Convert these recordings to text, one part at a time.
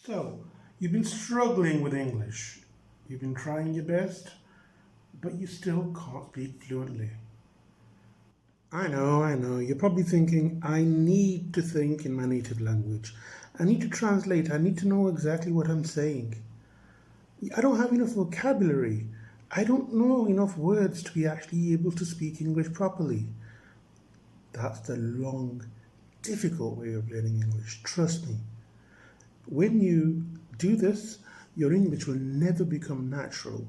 So, you've been struggling with English. You've been trying your best, but you still can't speak fluently. I know. You're probably thinking, I need to think in my native language. I need to translate. I need to know exactly what I'm saying. I don't have enough vocabulary. I don't know enough words to be actually able to speak English properly. That's the long, difficult way of learning English. Trust me. When you do this, your English will never become natural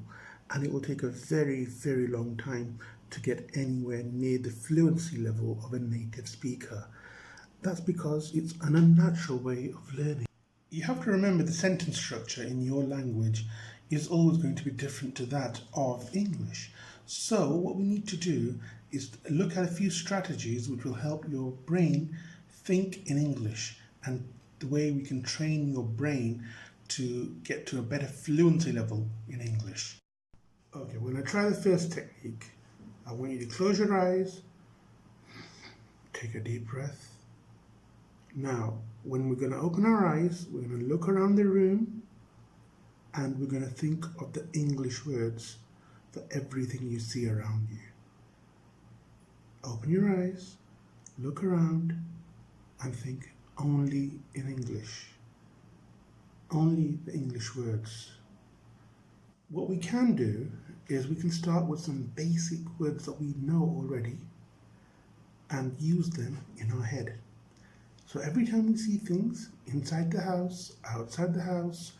and it will take a very, very long time to get anywhere near the fluency level of a native speaker. That's because it's an unnatural way of learning. You have to remember the sentence structure in your language is always going to be different to that of English. So what we need to do is look at a few strategies which will help your brain think in English and the way we can train your brain to get to a better fluency level in English. Okay, we're going to try the first technique. I want you to close your eyes, take a deep breath. Now, when we're going to open our eyes, we're going to look around the room and we're going to think of the English words for everything you see around you. Open your eyes, look around and think only in English. Only the English words. What we can do is we can start with some basic words that we know already and use them in our head. So every time we see things inside the house, outside the house,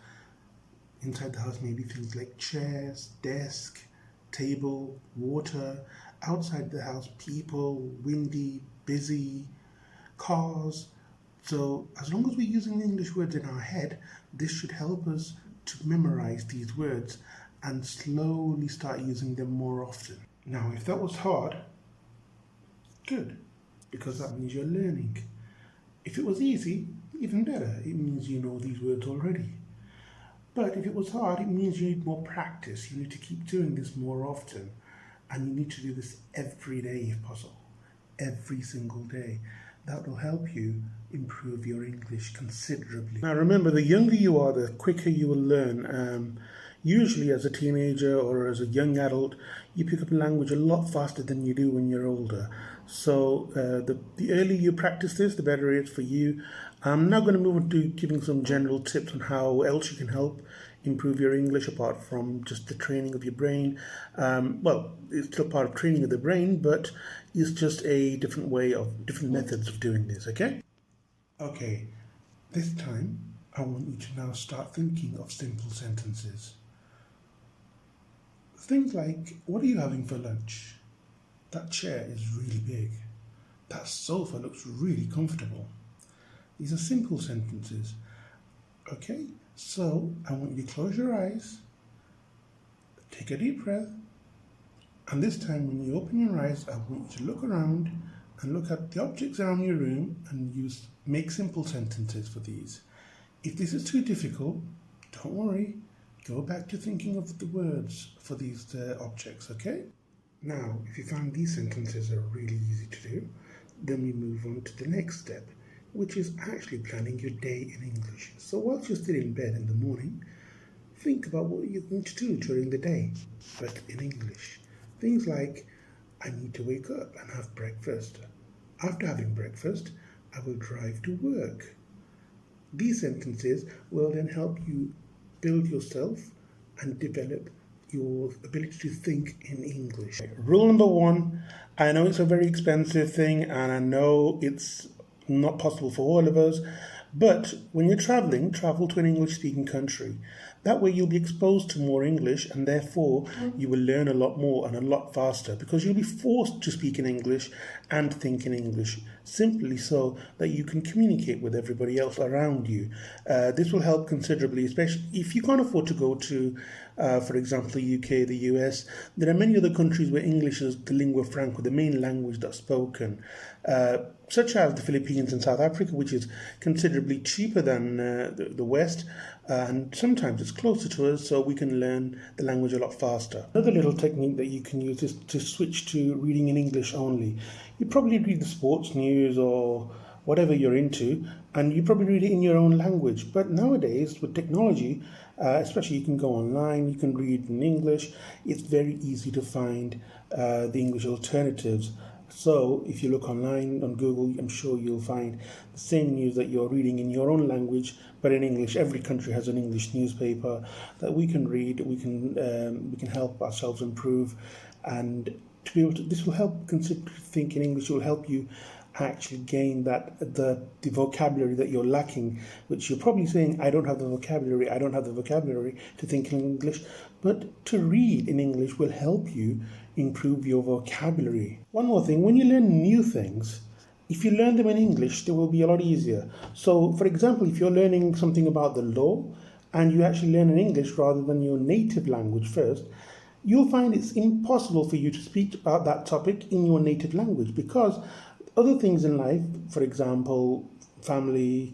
inside the house maybe things like chairs, desk, table, water, outside the house people, windy, busy, cars. So as long as we're using English words in our head, this should help us to memorize these words and slowly start using them more often. Now, if that was hard, good, because that means you're learning. If it was easy, even better, it means you know these words already. But if it was hard, it means you need more practice. You need to keep doing this more often. And you need to do this every day if possible. Every single day. That will help you improve your English considerably. Now remember, the younger you are, the quicker you will learn. Usually as a teenager or as a young adult, you pick up a language a lot faster than you do when you're older. So the earlier you practice this, the better it is for you. I'm now going to move on to giving some general tips on how else you can help improve your English apart from just the training of your brain. Well, it's still part of training of the brain, but it's just a different methods of doing this, okay? Okay, this time I want you to now start thinking of simple sentences. Things like, what are you having for lunch? That chair is really big. That sofa looks really comfortable. These are simple sentences. Okay, so I want you to close your eyes, take a deep breath, and this time when you open your eyes, I want you to look around and look at the objects around your room and make simple sentences for these. If this is too difficult, don't worry, go back to thinking of the words for these objects, okay? Now, if you find these sentences are really easy to do, then we move on to the next step, which is actually planning your day in English. So whilst you're still in bed in the morning, think about what you're going to do during the day, but in English. Things like, I need to wake up and have breakfast. After having breakfast, I will drive to work. These sentences will then help you build yourself and develop your ability to think in English. Rule number one, I know it's a very expensive thing and I know it's not possible for all of us, but when you're traveling, travel to an English-speaking country. That way you'll be exposed to more English and therefore you will learn a lot more and a lot faster because you'll be forced to speak in English and think in English, simply so that you can communicate with everybody else around you. This will help considerably, especially if you can't afford to go to, for example, the UK, the US. There are many other countries where English is the lingua franca, the main language that's spoken, such as the Philippines and South Africa, which is considerably cheaper than the West, and sometimes it's closer to us, so we can learn the language a lot faster. Another little technique that you can use is to switch to reading in English only. You probably read the sports news or whatever you're into, and you probably read it in your own language. But nowadays, with technology, especially you can go online, you can read in English. It's very easy to find the English alternatives. So if you look online on Google, I'm sure you'll find the same news that you're reading in your own language, but in English. Every country has an English newspaper that we can read. We can help ourselves improve, and to be able to, this will help consider think in English. It will help you actually gain the vocabulary that you're lacking, which you're probably saying, I don't have the vocabulary to think in English. But to read in English will help you improve your vocabulary. One more thing, when you learn new things, if you learn them in English, they will be a lot easier. So for example, if you're learning something about the law and you actually learn in English rather than your native language first, you'll find it's impossible for you to speak about that topic in your native language, because other things in life, for example, family,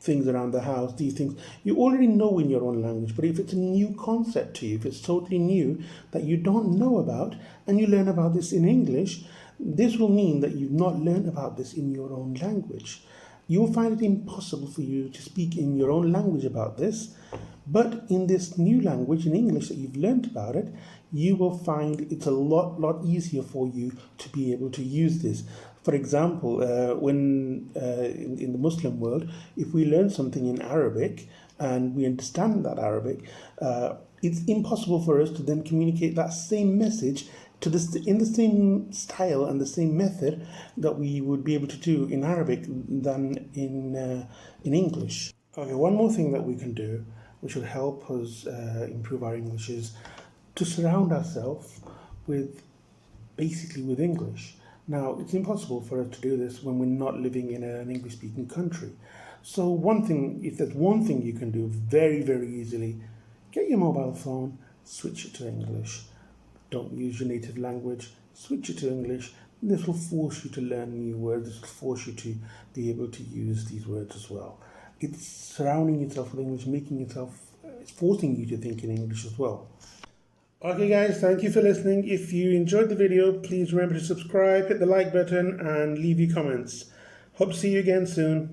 things around the house, these things, you already know in your own language. But if it's a new concept to you, if it's totally new that you don't know about, and you learn about this in English, this will mean that you've not learned about this in your own language. You'll find it impossible for you to speak in your own language about this. But in this new language, in English, that you've learned about it, you will find it's a lot easier for you to be able to use this. For example, when in the Muslim world, if we learn something in Arabic and we understand that Arabic, it's impossible for us to then communicate that same message in the same style and the same method that we would be able to do in Arabic than in English. Okay, one more thing that we can do, which will help us improve our English, is to surround ourselves with English. Now, it's impossible for us to do this when we're not living in an English-speaking country. So if there's one thing you can do very easily, get your mobile phone, switch it to English. Don't use your native language, switch it to English. This will force you to learn new words. This will force you to be able to use these words as well. It's surrounding yourself with English, it's forcing you to think in English as well. Okay guys, thank you for listening. If you enjoyed the video, please remember to subscribe, hit the like button and leave your comments. Hope to see you again soon.